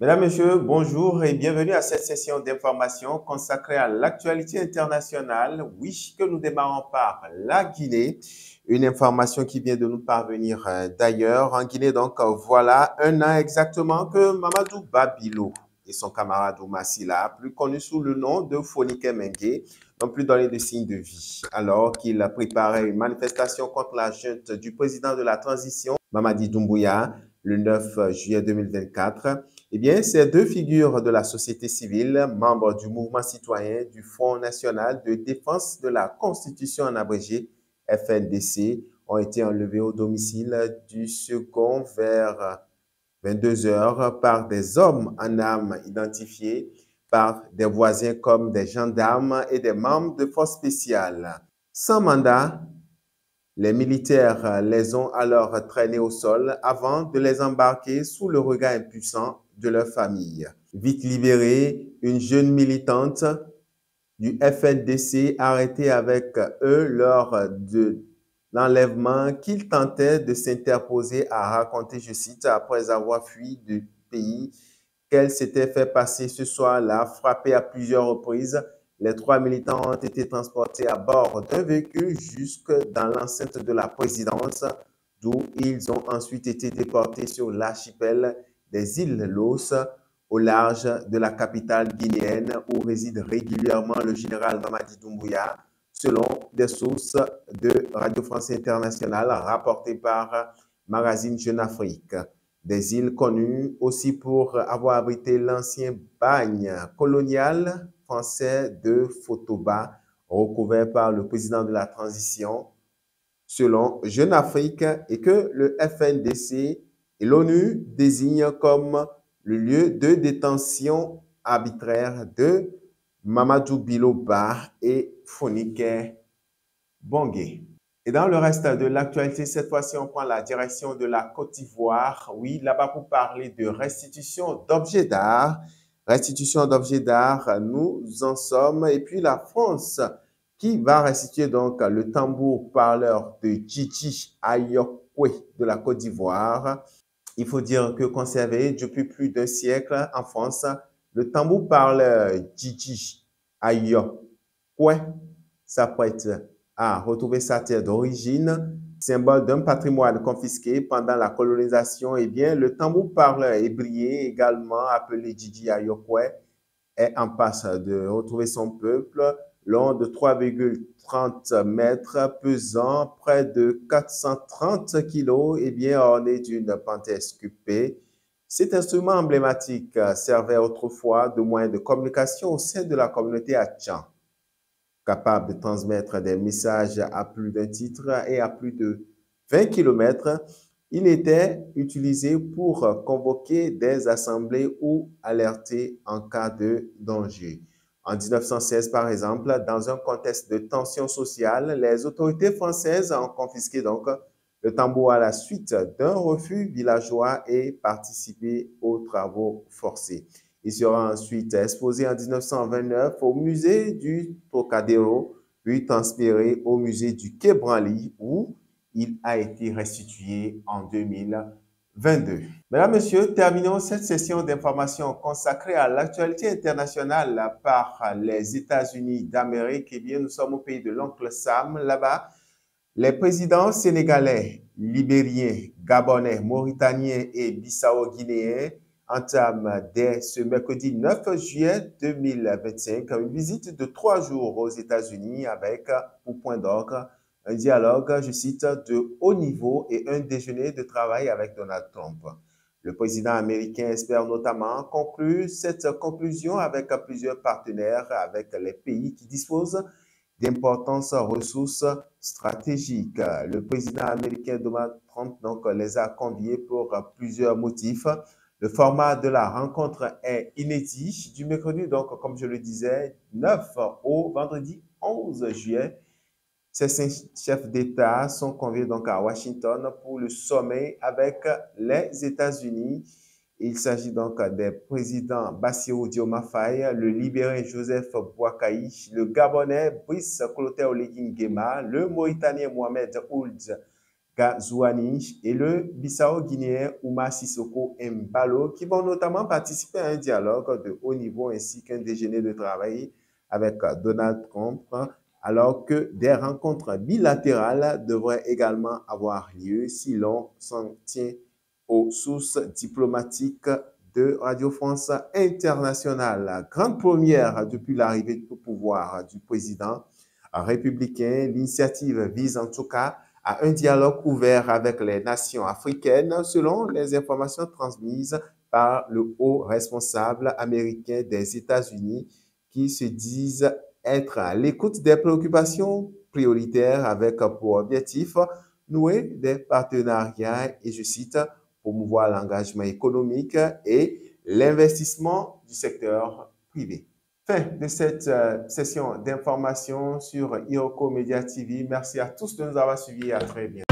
Mesdames, Messieurs, bonjour et bienvenue à cette session d'information consacrée à l'actualité internationale. Oui, que nous démarrons par la Guinée. Une information qui vient de nous parvenir d'ailleurs. En Guinée, donc, voilà un an exactement que Mamadou Babilo et son camarade Oumar Silla, plus connu sous le nom de Fonike Mengue, n'ont plus donné de signe de vie, alors qu'il préparait une manifestation contre la junte du président de la transition, Mamadi Doumbouya, le 9 juillet 2024. Eh bien, ces deux figures de la société civile, membres du mouvement citoyen du Front national de défense de la Constitution en abrégé, FNDC, ont été enlevés au domicile du second vers 22 heures par des hommes en armes identifiés par des voisins comme des gendarmes et des membres de forces spéciales. Sans mandat, les militaires les ont alors traînés au sol avant de les embarquer sous le regard impuissant de leur famille. Vite libérée, une jeune militante du FNDC arrêtée avec eux lors de l'enlèvement qu'ils tentaient de s'interposer a raconté, je cite, après avoir fui du pays qu'elle s'était fait passer ce soir-là, frappée à plusieurs reprises. Les trois militants ont été transportés à bord d'un véhicule jusque dans l'enceinte de la présidence, d'où ils ont ensuite été déportés sur l'archipel des îles Los, au large de la capitale guinéenne où réside régulièrement le général Mamadi Doumbouya, selon des sources de Radio France Internationale rapportées par Magazine Jeune Afrique. Des îles connues aussi pour avoir abrité l'ancien bagne colonial français de Fotoba, recouvert par le président de la transition, selon Jeune Afrique, et que le FNDC et l'ONU désignent comme le lieu de détention arbitraire de Mamadou Biloba et Fonike Mengue. Et dans le reste de l'actualité, cette fois-ci, on prend la direction de la Côte d'Ivoire. Oui, là-bas pour parler de restitution d'objets d'art. Restitution d'objets d'art, nous en sommes. Et puis la France qui va restituer donc le tambour parleur de Djidji Ayokwe de la Côte d'Ivoire. Il faut dire que conservé depuis plus d'un siècle en France, le tambour parleur Djidji Ayokwe s'apprête à retrouver sa terre d'origine, symbole d'un patrimoine confisqué pendant la colonisation. Eh bien, le tambour parleur ébrié, également appelé Djidji Ayokwe, est en passe de retrouver son peuple, long de 3,30 mètres, pesant près de 430 kilos, et bien orné d'une panthère sculptée. Cet instrument emblématique servait autrefois de moyen de communication au sein de la communauté Hatchan, capable de transmettre des messages à plus d'un titre et à plus de 20 kilomètres. Il était utilisé pour convoquer des assemblées ou alerter en cas de danger. En 1916, par exemple, dans un contexte de tension sociale, les autorités françaises ont confisqué donc le tambour à la suite d'un refus villageois et participé aux travaux forcés. Il sera ensuite exposé en 1929 au musée du Trocadéro, puis transféré au musée du Quai Branly, où il a été restitué en 2022. Mesdames, Messieurs, terminons cette session d'information consacrée à l'actualité internationale par les États-Unis d'Amérique. Eh bien, nous sommes au pays de l'oncle Sam. Là-bas, les présidents sénégalais, libériens, gabonais, mauritaniens et bissau-guinéens entament dès ce mercredi 9 juillet 2025 une visite de 3 jours aux États-Unis avec, pour point d'orgue, un dialogue, je cite, de haut niveau et un déjeuner de travail avec Donald Trump. Le président américain espère notamment conclure cette conclusion avec plusieurs partenaires, avec les pays qui disposent d'importantes ressources stratégiques. Le président américain Donald Trump donc, les a conviés pour plusieurs motifs. Le format de la rencontre est inédit du mercredi, donc comme je le disais, 9 au vendredi 11 juillet. Ces 5 chefs d'État sont conviés donc à Washington pour le sommet avec les États-Unis. Il s'agit donc des présidents Bassirou Diomaye Faye, le libérin Joseph Boakai, le Gabonais Brice Clotaire Oligui Nguema, le Mauritanien Mohamed Ould Gazouani et le Bissau-Guinéen Ouma Sissoko Embalo, qui vont notamment participer à un dialogue de haut niveau ainsi qu'un déjeuner de travail avec Donald Trump, alors que des rencontres bilatérales devraient également avoir lieu si l'on s'en tient aux sources diplomatiques de Radio France Internationale. Grande première depuis l'arrivée au pouvoir du président républicain, l'initiative vise en tout cas à un dialogue ouvert avec les nations africaines, selon les informations transmises par le haut responsable américain des États-Unis, qui se disent être à l'écoute des préoccupations prioritaires avec pour objectif nouer des partenariats et, je cite, promouvoir l'engagement économique et l'investissement du secteur privé. Fin de cette session d'information sur Iroko Media TV. Merci à tous de nous avoir suivis et à très bientôt.